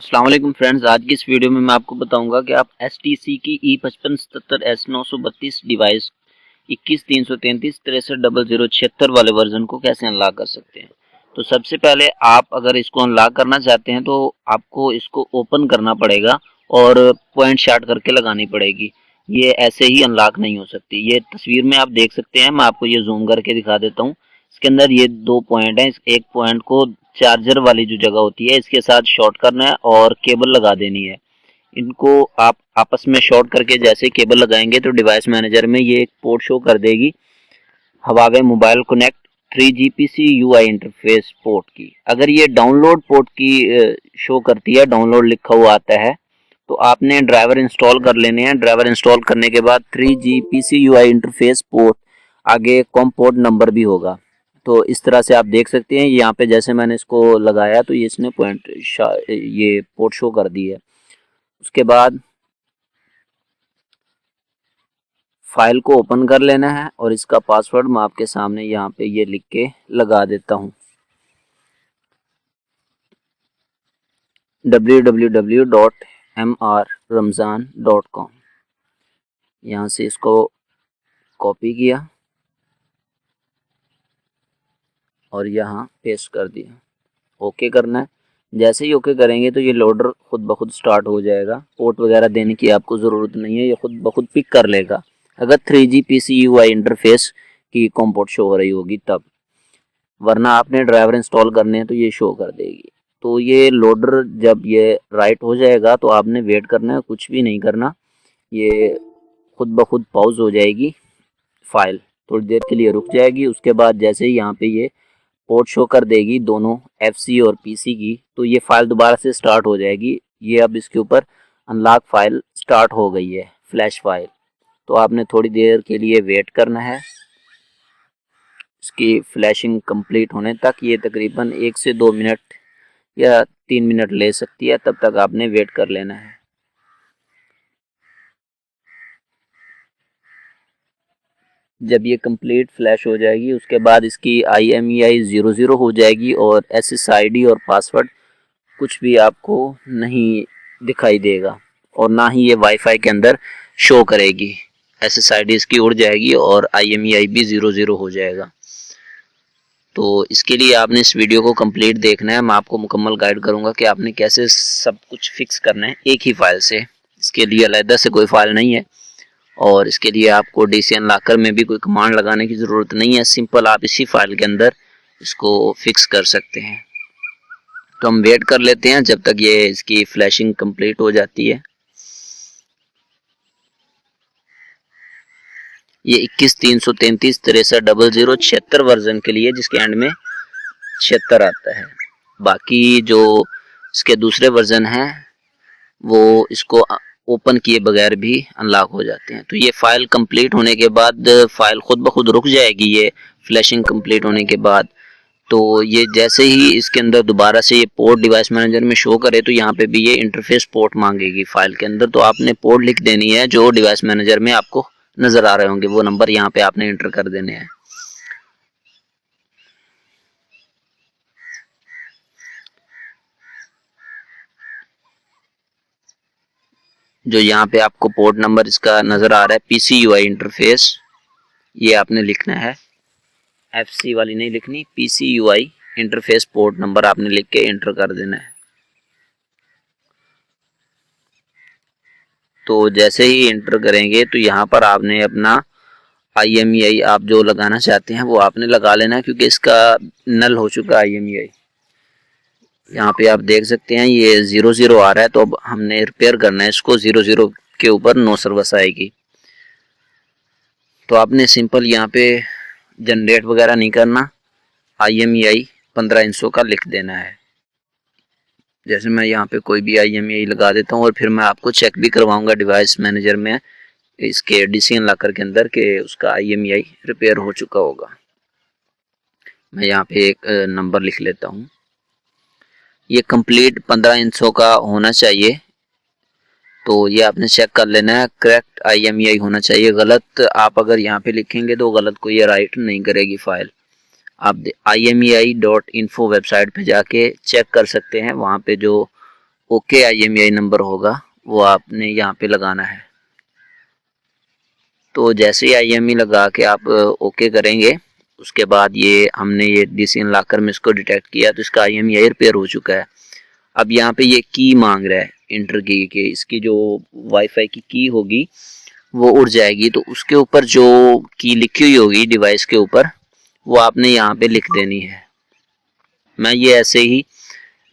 अस्सलाम वालेकुम फ्रेंड्स। आज की इस वीडियो में मैं आपको बताऊंगा कि आप STC की E5577S932 डिवाइस 21 333 6300 वाले वर्जन को कैसे अनलॉक कर सकते हैं। तो सबसे पहले आप अगर इसको अनलॉक करना चाहते हैं तो आपको इसको ओपन करना पड़ेगा और पॉइंट शार्ट करके लगानी पड़ेगी। ये ऐसे ही अनलॉक नहीं हो सकती। ये तस्वीर में आप देख सकते हैं, मैं आपको ये जूम करके दिखा देता हूँ। इसके अंदर ये दो पॉइंट हैं। एक पॉइंट को चार्जर वाली जो जगह होती है इसके साथ शॉर्ट करना है और केबल लगा देनी है। इनको आप आपस में शॉर्ट करके जैसे केबल लगाएंगे तो डिवाइस मैनेजर में ये एक पोर्ट शो कर देगी, Huawei mobile connect 3GPC UI interface port की। अगर ये डाउनलोड पोर्ट की शो करती है, डाउनलोड लिखा हुआ आता है, तो आपने ड्राइवर इंस्टॉल कर लेने हैं। ड्राइवर इंस्टॉल करने के बाद 3GPC UI इंटरफेस पोर्ट आगे कॉम पोर्ट नंबर भी होगा। तो इस तरह से आप देख सकते हैं यहाँ पे जैसे मैंने इसको लगाया तो ये इसने पॉइंट ये पोर्ट शो कर दी है। उसके बाद फाइल को ओपन कर लेना है और इसका पासवर्ड मैं आपके सामने यहाँ पे ये लिख के लगा देता हूँ, www.mrramzan.com। यहाँ से इसको कॉपी किया और यहाँ पेस्ट कर दिया। ओके करना है। जैसे ही ओके करेंगे तो ये लोडर खुद ब खुद स्टार्ट हो जाएगा। पोर्ट वगैरह देने की आपको ज़रूरत नहीं है, ये खुद ब खुद पिक कर लेगा अगर 3GPC UI इंटरफेस की कॉम पोर्ट शो हो रही होगी तब, वरना आपने ड्राइवर इंस्टॉल करने हैं तो ये शो कर देगी। तो ये लोडर जब ये राइट हो जाएगा तो आपने वेट करना है, कुछ भी नहीं करना। ये खुद ब खुद पॉज हो जाएगी, फाइल थोड़ी देर के लिए रुक जाएगी। उसके बाद जैसे ही यहाँ पे ये पोर्ट शो कर देगी दोनों FC और PC की, तो ये फाइल दोबारा से स्टार्ट हो जाएगी। ये अब इसके ऊपर अनलॉक फाइल स्टार्ट हो गई है, फ्लैश फाइल। तो आपने थोड़ी देर के लिए वेट करना है इसकी फ्लैशिंग कंप्लीट होने तक। ये तकरीबन 1 से 2 मिनट या 3 मिनट ले सकती है, तब तक आपने वेट कर लेना है। जब ये कंप्लीट फ्लैश हो जाएगी उसके बाद इसकी IMEI 00 हो जाएगी और SSID और पासवर्ड कुछ भी आपको नहीं दिखाई देगा और ना ही ये वाईफाई के अंदर शो करेगी। SSID इसकी उड़ जाएगी और IMEI भी 00 हो जाएगा। तो इसके लिए आपने इस वीडियो को कंप्लीट देखना है। मैं आपको मुकम्मल गाइड करूंगा कि आपने कैसे सब कुछ फिक्स करना है एक ही फाइल से। इसके लिए अलग से कोई फाइल नहीं है और इसके लिए आपको DC अनलॉकर में भी कोई कमांड लगाने की ज़रूरत नहीं है। सिंपल आप इसी फाइल के अंदर इसको फिक्स कर सकते हैं। तो हम वेट कर लेते हैं जब तक ये इसकी फ्लैशिंग कंप्लीट हो जाती है। ये 21 333 6300 वर्जन के लिए, जिसके एंड में 76 आता है। बाकी जो इसके दूसरे वर्जन हैं वो इसको ओपन किए बगैर भी अनलॉक हो जाते हैं। तो ये फाइल कंप्लीट होने के बाद फाइल खुद ब खुद रुक जाएगी। ये फ्लैशिंग कंप्लीट होने के बाद तो ये जैसे ही इसके अंदर दोबारा से ये पोर्ट डिवाइस मैनेजर में शो करे तो यहाँ पे भी ये इंटरफेस पोर्ट मांगेगी फाइल के अंदर। तो आपने पोर्ट लिख देनी है जो डिवाइस मैनेजर में आपको नजर आ रहे होंगे, वो नंबर यहाँ पे आपने एंटर कर देने हैं। जो यहाँ पे आपको पोर्ट नंबर इसका नजर आ रहा है PC UI इंटरफेस, ये आपने लिखना है। FC वाली नहीं लिखनी, PC UI interface port number आपने लिख के एंटर कर देना है। तो जैसे ही एंटर करेंगे तो यहाँ पर आपने अपना IMEI आप जो लगाना चाहते हैं वो आपने लगा लेना है, क्योंकि इसका नल हो चुका है IMEI। यहाँ पे आप देख सकते हैं ये 00 आ रहा है, तो अब हमने रिपेयर करना है इसको। 00 के ऊपर नो सर्विस आएगी। तो आपने सिंपल यहाँ पे जनरेट वगैरह नहीं करना, IMEI 1500 का लिख देना है। जैसे मैं यहाँ पे कोई भी IMEI लगा देता हूँ और फिर मैं आपको चेक भी करवाऊंगा डिवाइस मैनेजर में इसके DC अनलॉकर के अंदर कि उसका IMEI रिपेयर हो चुका होगा। मैं यहाँ पे एक नंबर लिख लेता हूँ। ये कंप्लीट 1500 का होना चाहिए, तो ये आपने चेक कर लेना है। करेक्ट IMEI होना चाहिए। गलत आप अगर यहाँ पे लिखेंगे तो गलत को ये राइट नहीं करेगी फाइल। आप IMEI.info वेबसाइट पे जाके चेक कर सकते हैं, वहाँ पे जो ओके IMEI नंबर होगा वो आपने यहाँ पे लगाना है। तो जैसे ही IMEI लगा के आप ओके करेंगे, उसके बाद ये हमने ये DC अनलॉकर में इसको डिटेक्ट किया तो इसका IMEI रिपेयर हो चुका है। अब यहाँ पे ये की मांग रहा है इंटर की के, इसकी जो वाईफाई की की होगी वो उड़ जाएगी, तो उसके ऊपर जो की लिखी हुई होगी डिवाइस के ऊपर वो आपने यहाँ पे लिख देनी है। मैं ये ऐसे ही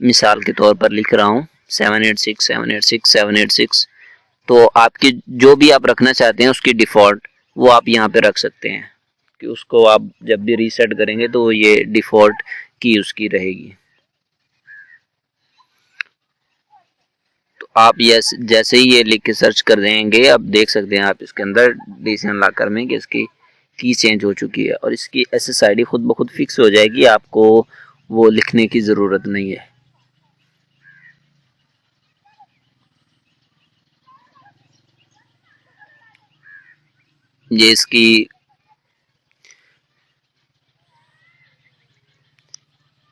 मिसाल के तौर पर लिख रहा हूँ 786 तो आपकी जो भी आप रखना चाहते हैं उसकी डिफ़ॉल्ट वो आप यहाँ पे रख सकते हैं कि उसको आप जब भी रीसेट करेंगे तो ये डिफ़ॉल्ट की उसकी रहेगी। तो आप ये जैसे ही ये लिख के सर्च कर देंगे, अब देख सकते हैं आप इसके अंदर DC अनलॉकर में कि इसकी की चेंज हो चुकी है और इसकी SSID खुद ब खुद फिक्स हो जाएगी, आपको वो लिखने की ज़रूरत नहीं है। ये इसकी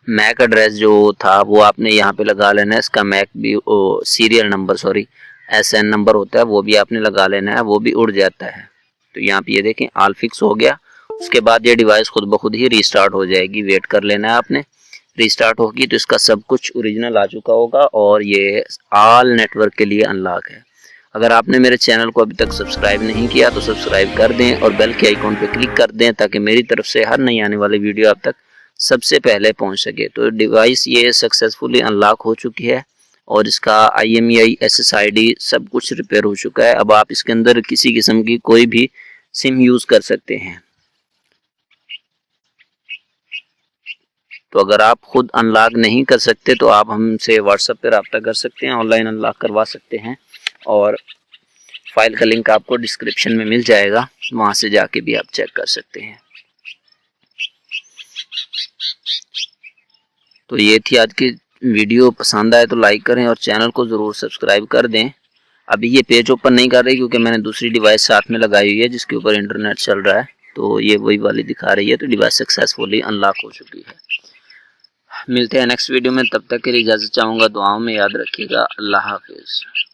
मैक एड्रेस जो था वो आपने यहाँ पे लगा लेना है। इसका मैक भी सीरियल नंबर SN नंबर होता है वो भी आपने लगा लेना है, वो भी उड़ जाता है। तो यहाँ पे ये देखें ऑल फिक्स हो गया। उसके बाद ये डिवाइस खुद ब खुद ही रीस्टार्ट हो जाएगी, वेट कर लेना है आपने। रीस्टार्ट होगी तो इसका सब कुछ ओरिजिनल आ चुका होगा और ये ऑल नेटवर्क के लिए अनलॉक है। अगर आपने मेरे चैनल को अभी तक सब्सक्राइब नहीं किया तो सब्सक्राइब कर दें और बेल के आइकॉन पर क्लिक कर दें ताकि मेरी तरफ से हर नई आने वाली वीडियो आप तक सबसे पहले पहुंच सके। तो डिवाइस ये सक्सेसफुली अनलॉक हो चुकी है और इसका IMEI SSID सब कुछ रिपेयर हो चुका है। अब आप इसके अंदर किसी किस्म की कोई भी सिम यूज कर सकते हैं। तो अगर आप खुद अनलॉक नहीं कर सकते तो आप हमसे व्हाट्सएप पर रब्ता कर सकते हैं, ऑनलाइन अनलॉक करवा सकते हैं और फाइल का लिंक आपको डिस्क्रिप्शन में मिल जाएगा, वहां से जाके भी आप चेक कर सकते हैं। तो ये थी आज की वीडियो, पसंद आए तो लाइक करें और चैनल को ज़रूर सब्सक्राइब कर दें। अभी ये पेज ओपन नहीं कर रही क्योंकि मैंने दूसरी डिवाइस साथ में लगाई हुई है जिसके ऊपर इंटरनेट चल रहा है, तो ये वही वाली दिखा रही है। तो डिवाइस सक्सेसफुली अनलॉक हो चुकी है। मिलते हैं नेक्स्ट वीडियो में, तब तक के लिए इजाज़त चाहूँगा। दुआओं में याद रखिएगा। अल्लाह हाफिज़।